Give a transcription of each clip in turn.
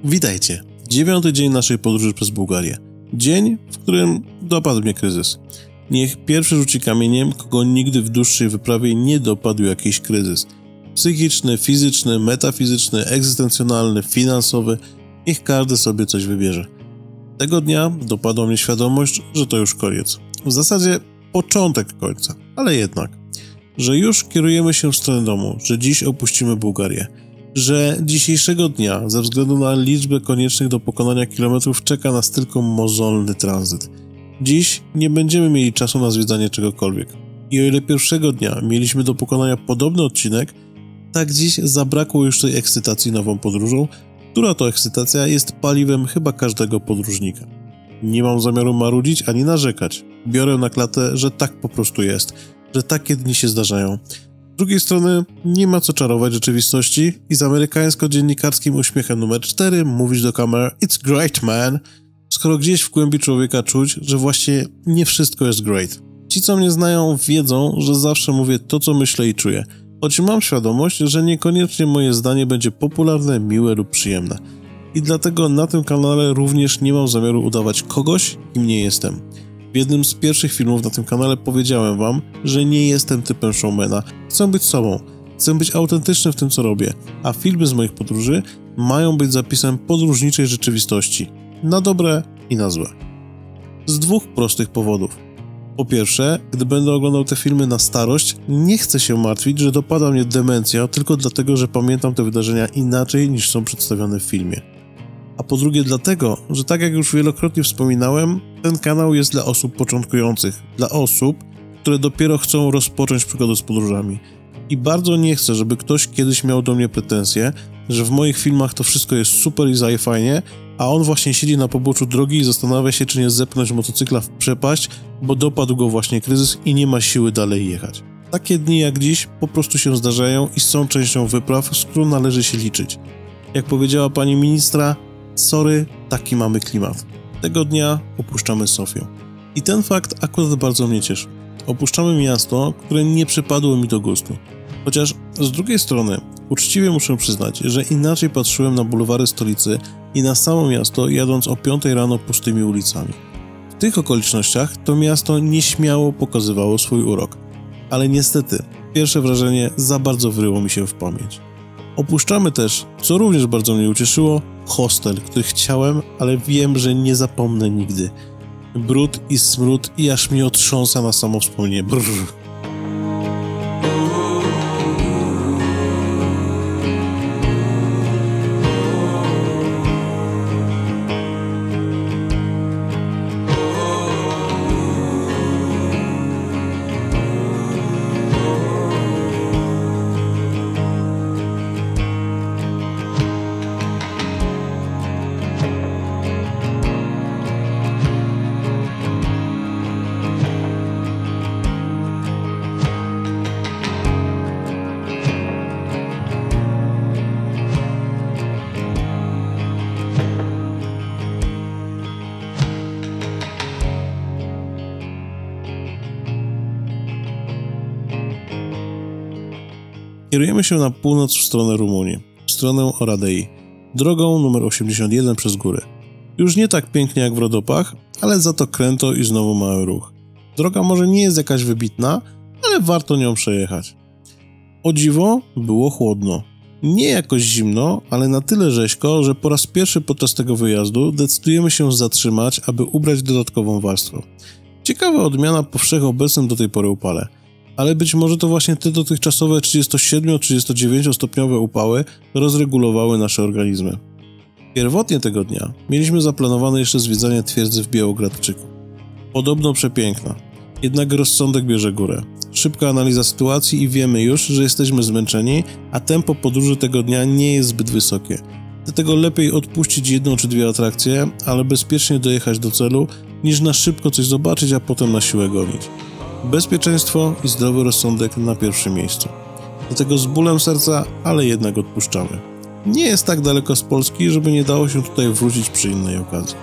Witajcie. 9. dzień naszej podróży przez Bułgarię. Dzień, w którym dopadł mnie kryzys. Niech pierwszy rzuci kamieniem, kogo nigdy w dłuższej wyprawie nie dopadł jakiś kryzys. Psychiczny, fizyczny, metafizyczny, egzystencjonalny, finansowy. Niech każdy sobie coś wybierze. Tego dnia dopadła mnie świadomość, że to już koniec. W zasadzie początek końca, ale jednak. Że już kierujemy się w stronę domu, że dziś opuścimy Bułgarię. Że dzisiejszego dnia, ze względu na liczbę koniecznych do pokonania kilometrów, czeka nas tylko mozolny tranzyt. Dziś nie będziemy mieli czasu na zwiedzanie czegokolwiek. I o ile pierwszego dnia mieliśmy do pokonania podobny odcinek, tak dziś zabrakło już tej ekscytacji nową podróżą, która to ekscytacja jest paliwem chyba każdego podróżnika. Nie mam zamiaru marudzić ani narzekać. Biorę na klatę, że tak po prostu jest, że takie dni się zdarzają. Z drugiej strony nie ma co czarować rzeczywistości i z amerykańsko-dziennikarskim uśmiechem numer 4 mówić do kamer "It's great, man", skoro gdzieś w głębi człowieka czuć, że właśnie nie wszystko jest great. Ci, co mnie znają, wiedzą, że zawsze mówię to, co myślę i czuję, choć mam świadomość, że niekoniecznie moje zdanie będzie popularne, miłe lub przyjemne. I dlatego na tym kanale również nie mam zamiaru udawać kogoś, kim nie jestem. W jednym z pierwszych filmów na tym kanale powiedziałem wam, że nie jestem typem showmana. Chcę być sobą, chcę być autentyczny w tym, co robię, a filmy z moich podróży mają być zapisem podróżniczej rzeczywistości. Na dobre i na złe. Z dwóch prostych powodów. Po pierwsze, gdy będę oglądał te filmy na starość, nie chcę się martwić, że dopada mnie demencja tylko dlatego, że pamiętam te wydarzenia inaczej niż są przedstawione w filmie. A po drugie dlatego, że tak jak już wielokrotnie wspominałem, ten kanał jest dla osób początkujących, dla osób, które dopiero chcą rozpocząć przygodę z podróżami. I bardzo nie chcę, żeby ktoś kiedyś miał do mnie pretensje, że w moich filmach to wszystko jest super i fajnie, a on właśnie siedzi na poboczu drogi i zastanawia się, czy nie zepchnąć motocykla w przepaść, bo dopadł go właśnie kryzys i nie ma siły dalej jechać. Takie dni jak dziś po prostu się zdarzają i są częścią wypraw, z którą należy się liczyć. Jak powiedziała pani ministra, sorry, taki mamy klimat. Tego dnia opuszczamy Sofię. I ten fakt akurat bardzo mnie cieszy. Opuszczamy miasto, które nie przypadło mi do gustu. Chociaż z drugiej strony uczciwie muszę przyznać, że inaczej patrzyłem na bulwary stolicy i na samo miasto, jadąc o 5 rano pustymi ulicami. W tych okolicznościach to miasto nieśmiało pokazywało swój urok. Ale niestety, pierwsze wrażenie za bardzo wryło mi się w pamięć. Opuszczamy też, co również bardzo mnie ucieszyło, hostel, który chciałem, ale wiem, że nie zapomnę nigdy. Brud i smród i aż mnie otrząsa na samo wspomnienie. Brrr. Kierujemy się na północ w stronę Rumunii, w stronę Oradei, drogą numer 81 przez góry. Już nie tak pięknie jak w Rodopach, ale za to kręto i znowu mały ruch. Droga może nie jest jakaś wybitna, ale warto nią przejechać. O dziwo, było chłodno. Nie jakoś zimno, ale na tyle rzeźko, że po raz pierwszy podczas tego wyjazdu decydujemy się zatrzymać, aby ubrać dodatkową warstwę. Ciekawa odmiana po wszechobecnym do tej pory upale. Ale być może to właśnie te dotychczasowe 37-39 stopniowe upały rozregulowały nasze organizmy. Pierwotnie tego dnia mieliśmy zaplanowane jeszcze zwiedzanie twierdzy w Białogradczyku. Podobno przepiękna, jednak rozsądek bierze górę. Szybka analiza sytuacji i wiemy już, że jesteśmy zmęczeni, a tempo podróży tego dnia nie jest zbyt wysokie. Dlatego lepiej odpuścić 1 czy 2 atrakcje, ale bezpiecznie dojechać do celu, niż na szybko coś zobaczyć, a potem na siłę gonić. Bezpieczeństwo i zdrowy rozsądek na pierwszym miejscu. Dlatego z bólem serca, ale jednak odpuszczamy. Nie jest tak daleko z Polski, żeby nie dało się tutaj wrócić przy innej okazji.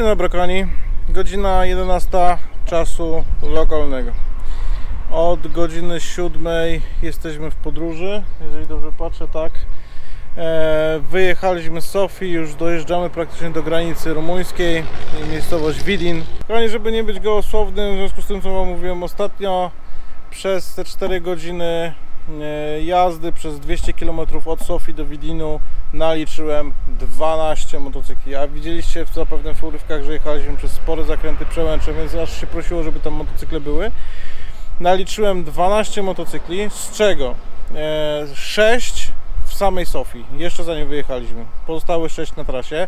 dobry kochani, godzina 11 czasu lokalnego. Od godziny 7 jesteśmy w podróży, jeżeli dobrze patrzę, tak. Wyjechaliśmy z Sofii, już dojeżdżamy praktycznie do granicy rumuńskiej, miejscowość Widin. Kochani, żeby nie być gołosłownym, w związku z tym, co wam mówiłem ostatnio, przez te 4 godziny jazdy, przez 200 km od Sofii do Widinu naliczyłem 12 motocykli, a widzieliście zapewne w urywkach, że jechaliśmy przez spore zakręty, przełęcze, więc aż się prosiło, żeby tam motocykle były. Naliczyłem 12 motocykli, z czego 6 w samej Sofii, jeszcze zanim wyjechaliśmy, pozostałe 6 na trasie.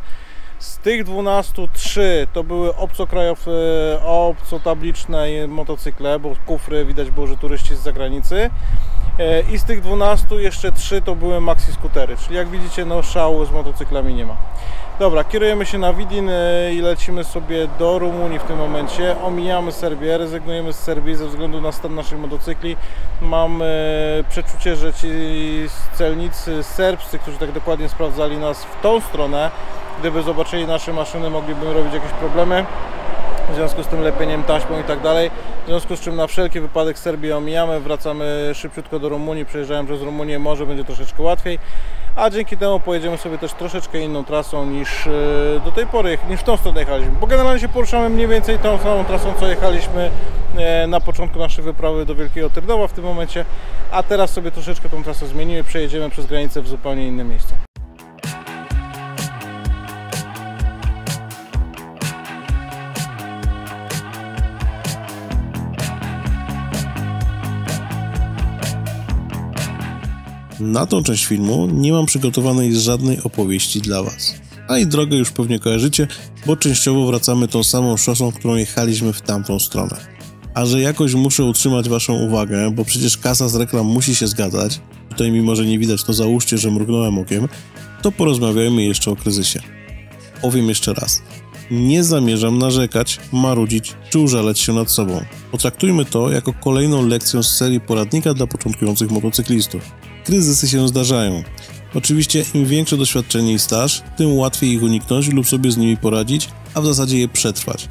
Z tych 12, 3 to były obcotabliczne motocykle, bo kufry widać było, że turyści z zagranicy. I z tych 12 jeszcze 3 to były maxi skutery, czyli jak widzicie, no szału z motocyklami nie ma. Dobra, kierujemy się na Widin i lecimy sobie do Rumunii w tym momencie. Omijamy Serbię, rezygnujemy z Serbii ze względu na stan naszych motocykli. Mam przeczucie, że ci celnicy serbscy, którzy tak dokładnie sprawdzali nas w tą stronę, gdyby zobaczyli nasze maszyny, mogliby robić jakieś problemy w związku z tym lepieniem taśmą i tak dalej. W związku z czym na wszelki wypadek Serbię omijamy, wracamy szybciutko do Rumunii, przejeżdżałem przez Rumunię, może będzie troszeczkę łatwiej, a dzięki temu pojedziemy sobie też troszeczkę inną trasą niż do tej pory, niż w tą stronę jechaliśmy, bo generalnie się poruszamy mniej więcej tą samą trasą, co jechaliśmy na początku naszej wyprawy do Wielkiego Tyrnowa w tym momencie, a teraz sobie troszeczkę tą trasę zmienimy, przejedziemy przez granicę w zupełnie inne miejsce. Na tą część filmu nie mam przygotowanej żadnej opowieści dla Was. A i drogę już pewnie kojarzycie, bo częściowo wracamy tą samą szosą, którą jechaliśmy w tamtą stronę. A że jakoś muszę utrzymać Waszą uwagę, bo przecież kasa z reklam musi się zgadzać, tutaj mimo że nie widać, to załóżcie, że mrugnąłem okiem, to porozmawiajmy jeszcze o kryzysie. Powiem jeszcze raz. Nie zamierzam narzekać, marudzić czy użalać się nad sobą. Potraktujmy to jako kolejną lekcję z serii poradnika dla początkujących motocyklistów. Kryzysy się zdarzają. Oczywiście im większe doświadczenie i staż, tym łatwiej ich uniknąć lub sobie z nimi poradzić, a w zasadzie je przetrwać.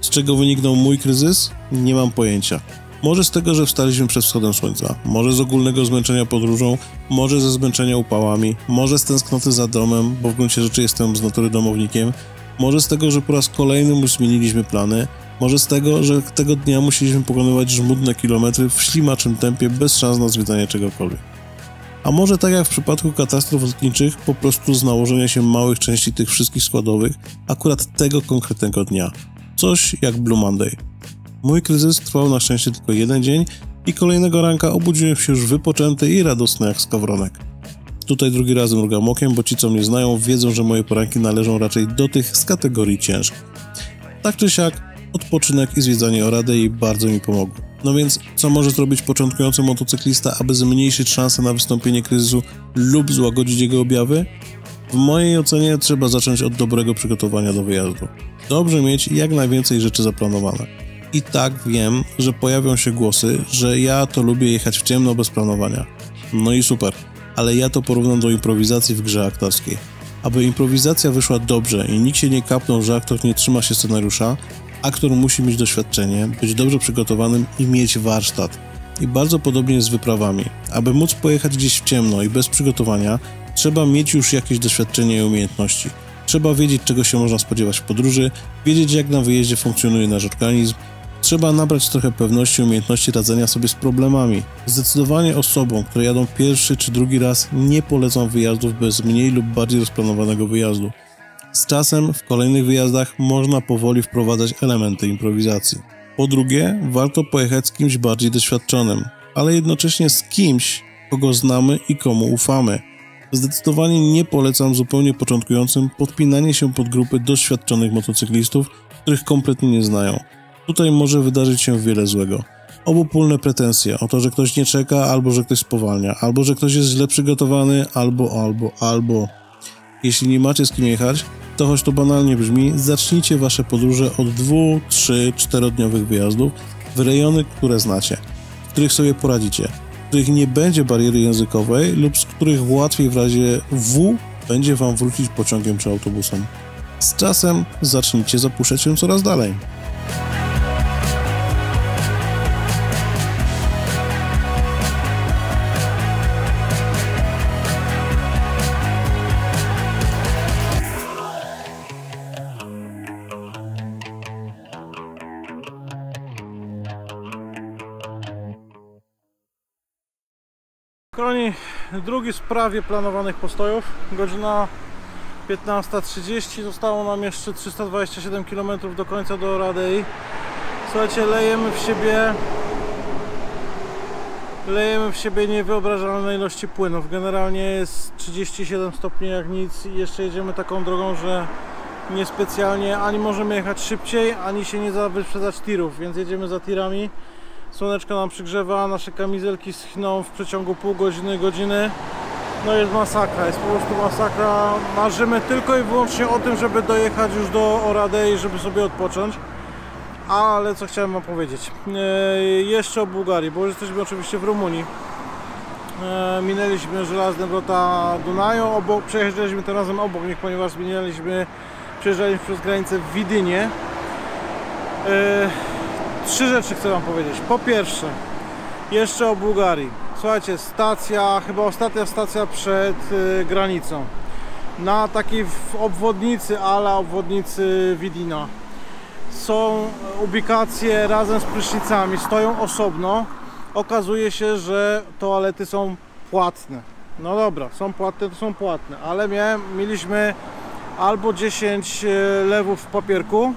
Z czego wyniknął mój kryzys? Nie mam pojęcia. Może z tego, że wstaliśmy przed wschodem słońca, może z ogólnego zmęczenia podróżą, może ze zmęczenia upałami, może z tęsknoty za domem, bo w gruncie rzeczy jestem z natury domownikiem, może z tego, że po raz kolejny już zmieniliśmy plany, może z tego, że tego dnia musieliśmy pokonywać żmudne kilometry w ślimaczym tempie bez szans na zwiedzanie czegokolwiek. A może tak jak w przypadku katastrof lotniczych, po prostu z nałożenia się małych części tych wszystkich składowych, akurat tego konkretnego dnia. Coś jak Blue Monday. Mój kryzys trwał na szczęście tylko 1 dzień i kolejnego ranka obudziłem się już wypoczęty i radosny jak skowronek. Tutaj drugi raz mrugam okiem, bo ci co mnie znają wiedzą, że moje poranki należą raczej do tych z kategorii ciężkich. Tak czy siak, odpoczynek i zwiedzanie Oradei bardzo mi pomogły. No więc, co może zrobić początkujący motocyklista, aby zmniejszyć szanse na wystąpienie kryzysu lub złagodzić jego objawy? W mojej ocenie trzeba zacząć od dobrego przygotowania do wyjazdu. Dobrze mieć jak najwięcej rzeczy zaplanowane. I tak wiem, że pojawią się głosy, że ja to lubię jechać w ciemno bez planowania. No i super, ale ja to porównam do improwizacji w grze aktorskiej. Aby improwizacja wyszła dobrze i nikt się nie kapnął, że aktor nie trzyma się scenariusza, aktor musi mieć doświadczenie, być dobrze przygotowanym i mieć warsztat. I bardzo podobnie jest z wyprawami. Aby móc pojechać gdzieś w ciemno i bez przygotowania, trzeba mieć już jakieś doświadczenie i umiejętności. Trzeba wiedzieć, czego się można spodziewać w podróży, wiedzieć, jak na wyjeździe funkcjonuje nasz organizm. Trzeba nabrać trochę pewności i umiejętności radzenia sobie z problemami. Zdecydowanie osobom, które jadą pierwszy czy drugi raz, nie polecam wyjazdów bez mniej lub bardziej rozplanowanego wyjazdu. Z czasem w kolejnych wyjazdach można powoli wprowadzać elementy improwizacji. Po drugie, warto pojechać z kimś bardziej doświadczonym, ale jednocześnie z kimś, kogo znamy i komu ufamy. Zdecydowanie nie polecam zupełnie początkującym podpinanie się pod grupy doświadczonych motocyklistów, których kompletnie nie znają. Tutaj może wydarzyć się wiele złego. Obopólne pretensje o to, że ktoś nie czeka, albo że ktoś spowalnia, albo że ktoś jest źle przygotowany, albo. Jeśli nie macie z kim jechać, to choć to banalnie brzmi, zacznijcie wasze podróże od 2, 3, 4-dniowych wyjazdów w rejony, które znacie, w których sobie poradzicie, w których nie będzie bariery językowej lub z których łatwiej w razie W będzie wam wrócić pociągiem czy autobusem. Z czasem zacznijcie zapuszczać ją coraz dalej. Kochani, drugi z prawie planowanych postojów, godzina 15:30, zostało nam jeszcze 327 km do końca do Oradei. Słuchajcie, lejemy w siebie niewyobrażalne ilości płynów. Generalnie jest 37 stopni jak nic i jeszcze jedziemy taką drogą, że niespecjalnie ani możemy jechać szybciej, ani się nie da wyprzedzać tirów, więc jedziemy za tirami. Słoneczko nam przygrzewa, nasze kamizelki schną w przeciągu pół godziny, godziny. No jest masakra, jest po prostu masakra. Marzymy tylko i wyłącznie o tym, żeby dojechać już do Oradei, żeby sobie odpocząć. Ale co chciałem wam powiedzieć? Jeszcze o Bułgarii, bo już jesteśmy oczywiście w Rumunii. Minęliśmy żelazne wrota Dunaju, przejeżdżaliśmy tym razem obok nich, ponieważ przejeżdżaliśmy przez granicę w Widynie. Trzy rzeczy chcę wam powiedzieć. Po pierwsze, jeszcze o Bułgarii. Słuchajcie, stacja, chyba ostatnia stacja przed granicą. Na takiej obwodnicy, ala obwodnicy Widina. Są ubikacje razem z prysznicami, stoją osobno. Okazuje się, że toalety są płatne. No dobra, są płatne, to są płatne, ale mieliśmy albo 10 lewów w papierku,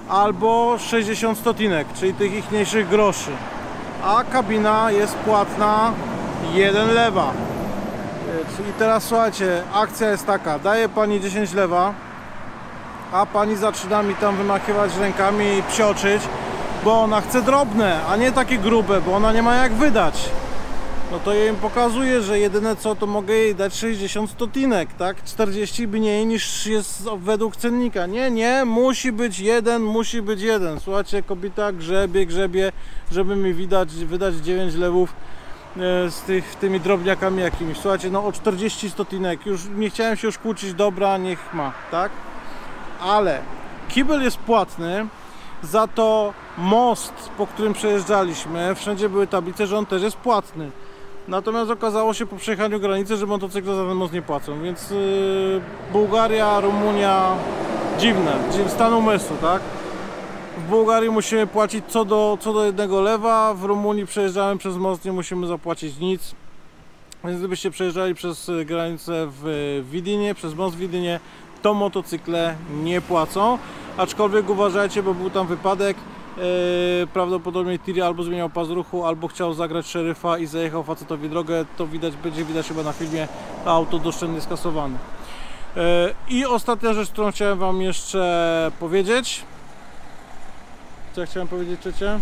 albo 60 stotinek, czyli tych ichniejszych groszy. A kabina jest płatna 1 lewa. I teraz słuchajcie, akcja jest taka, daje pani 10 lewa, a pani zaczyna mi tam wymachiwać rękami i psioczyć, bo ona chce drobne, a nie takie grube, bo ona nie ma jak wydać. No to jej pokazuje, że jedyne co, to mogę jej dać 60 stotinek, tak? 40 mniej niż jest według cennika. Nie, musi być jeden. Słuchajcie, kobieta grzebie, żeby mi wydać 9 lewów z tymi drobniakami jakimiś. Słuchajcie, no o 40 stotinek, już nie chciałem się już kłócić, dobra, niech ma, tak? Ale kibel jest płatny, za to most, po którym przejeżdżaliśmy, wszędzie były tablice, że on też jest płatny. Natomiast okazało się po przejechaniu granicy, że motocykle za ten most nie płacą, więc Bułgaria, Rumunia, dziwne, stan umysłu, tak? W Bułgarii musimy płacić co do 1 lewa, w Rumunii przejeżdżamy przez most, nie musimy zapłacić nic. Więc gdybyście przejeżdżali przez granicę w Widynie, przez most w Widynie, to motocykle nie płacą. Aczkolwiek uważajcie, bo był tam wypadek. Prawdopodobnie tir albo zmieniał pas ruchu, albo chciał zagrać szeryfa i zajechał facetowi drogę. To będzie widać chyba na filmie, auto doszczętnie skasowane. I ostatnia rzecz, którą chciałem wam jeszcze powiedzieć. Co ja chciałem powiedzieć trzecie?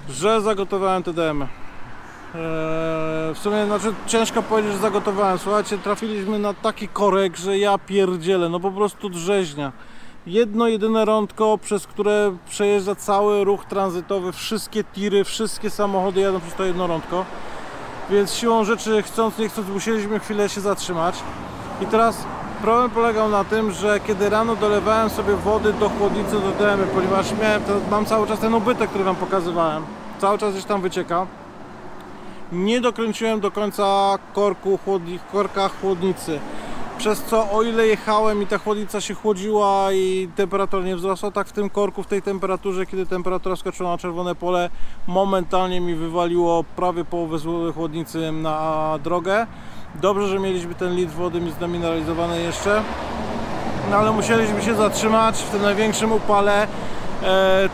Że zagotowałem TDM. W sumie, znaczy ciężko powiedzieć, że zagotowałem. Słuchajcie, trafiliśmy na taki korek, że ja pierdzielę, no po prostu drzeźnia. Jedno jedyne rądko, przez które przejeżdża cały ruch tranzytowy, wszystkie tiry, wszystkie samochody jadą przez to jedno rądko. Więc siłą rzeczy, chcąc nie chcąc, musieliśmy chwilę się zatrzymać. I teraz problem polegał na tym, że kiedy rano dolewałem sobie wody do chłodnicy do TDM, ponieważ mam cały czas ten ubytek, który wam pokazywałem, cały czas gdzieś tam wycieka. Nie dokręciłem do końca korka chłodnicy, przez co o ile jechałem i ta chłodnica się chłodziła i temperatura nie wzrosła, tak w tym korku, w tej temperaturze, kiedy temperatura skoczyła na czerwone pole, momentalnie mi wywaliło prawie połowę chłodnicy na drogę. Dobrze, że mieliśmy ten litr wody zdemineralizowany jeszcze, no ale musieliśmy się zatrzymać w tym największym upale.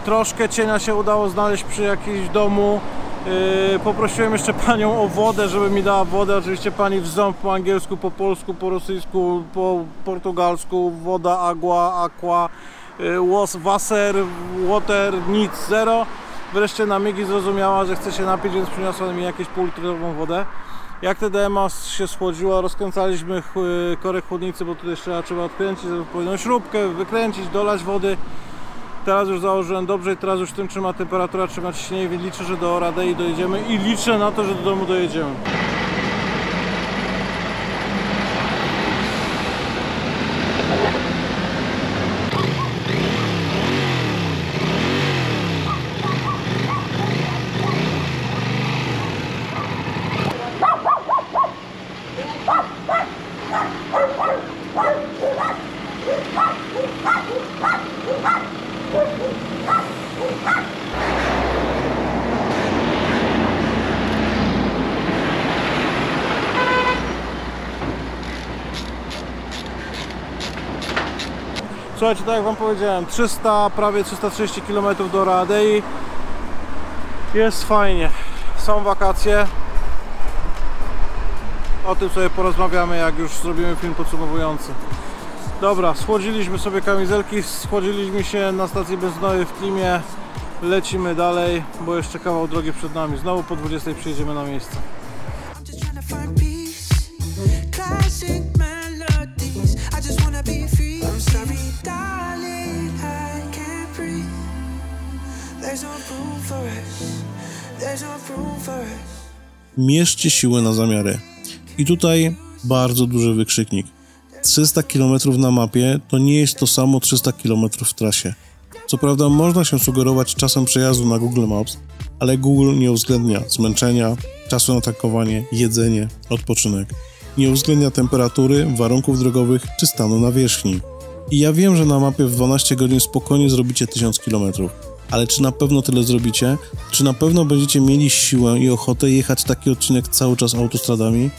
Troszkę cienia się udało znaleźć przy jakimś domu. Poprosiłem jeszcze panią o wodę, żeby mi dała wodę. Oczywiście pani w ząb po angielsku, po polsku, po rosyjsku, po portugalsku. Woda, agua, aqua, wasser, water, nic, zero. Wreszcie na migi zrozumiała, że chce się napić, więc przyniosła mi jakieś półlitrową wodę. Jak TDM się schłodziła, rozkręcaliśmy korek chłodnicy, bo tu jeszcze trzeba odkręcić odpowiednią śrubkę, wykręcić, dolać wody. Teraz już założyłem dobrze i teraz już w tym trzyma temperatura, trzyma ciśnienie, więc liczę, że do Oradei dojedziemy i liczę na to, że do domu dojedziemy. Słuchajcie, tak jak wam powiedziałem, prawie 330 km do Raadei. Jest fajnie. Są wakacje. O tym sobie porozmawiamy, jak już zrobimy film podsumowujący. Dobra, schłodziliśmy sobie kamizelki, schłodziliśmy się na stacji benzynowej w Klimie. Lecimy dalej, bo jeszcze kawał drogi przed nami. Znowu po 20 przyjedziemy na miejsce. Mierzcie siłę na zamiary. I tutaj bardzo duży wykrzyknik. 300 km na mapie to nie jest to samo 300 km w trasie. Co prawda można się sugerować czasem przejazdu na Google Maps, ale Google nie uwzględnia zmęczenia, czasu na tankowanie, jedzenie, odpoczynek. Nie uwzględnia temperatury, warunków drogowych czy stanu nawierzchni. I ja wiem, że na mapie w 12 godzin spokojnie zrobicie 1000 km. Ale czy na pewno tyle zrobicie? Czy na pewno będziecie mieli siłę i ochotę jechać taki odcinek cały czas autostradami?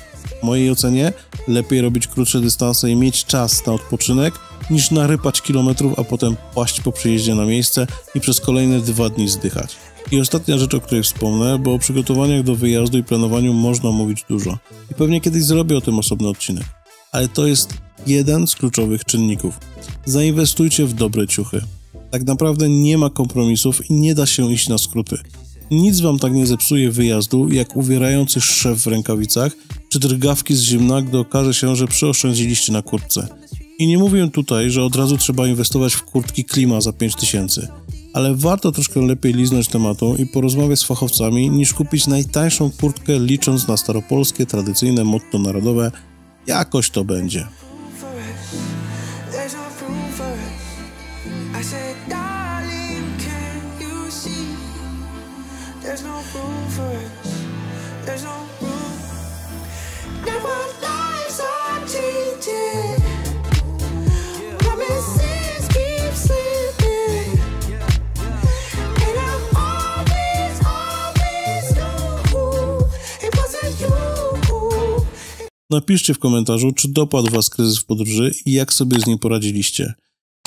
W mojej ocenie lepiej robić krótsze dystanse i mieć czas na odpoczynek, niż narypać kilometrów, a potem paść po przyjeździe na miejsce i przez kolejne 2 dni zdychać. I ostatnia rzecz, o której wspomnę, bo o przygotowaniach do wyjazdu i planowaniu można mówić dużo. I pewnie kiedyś zrobię o tym osobny odcinek. Ale to jest jeden z kluczowych czynników. Zainwestujcie w dobre ciuchy. Tak naprawdę nie ma kompromisów i nie da się iść na skróty. Nic wam tak nie zepsuje wyjazdu, jak uwierający szef w rękawicach, czy drgawki z zimna, gdy okaże się, że przyoszczędziliście na kurtce. I nie mówię tutaj, że od razu trzeba inwestować w kurtki Klima za 5000, ale warto troszkę lepiej liznąć tematu i porozmawiać z fachowcami, niż kupić najtańszą kurtkę, licząc na staropolskie, tradycyjne motto narodowe jakoś to będzie. Napiszcie w komentarzu, czy dopadł was kryzys w podróży i jak sobie z nim poradziliście.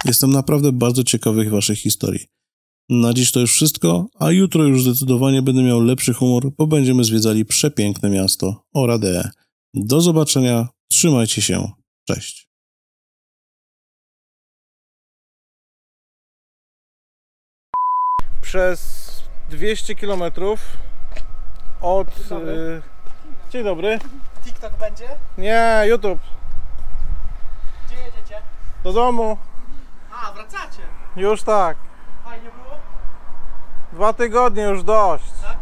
Jestem naprawdę bardzo ciekawy waszych historii. Na dziś to już wszystko, a jutro już zdecydowanie będę miał lepszy humor, bo będziemy zwiedzali przepiękne miasto Oradea. Do zobaczenia, trzymajcie się, cześć. Przez 200 km od... Dzień dobry. TikTok będzie? Nie, YouTube. Gdzie jedziecie? Do domu. A, wracacie? Już tak. Fajnie było? 2 tygodnie już dość. Tak?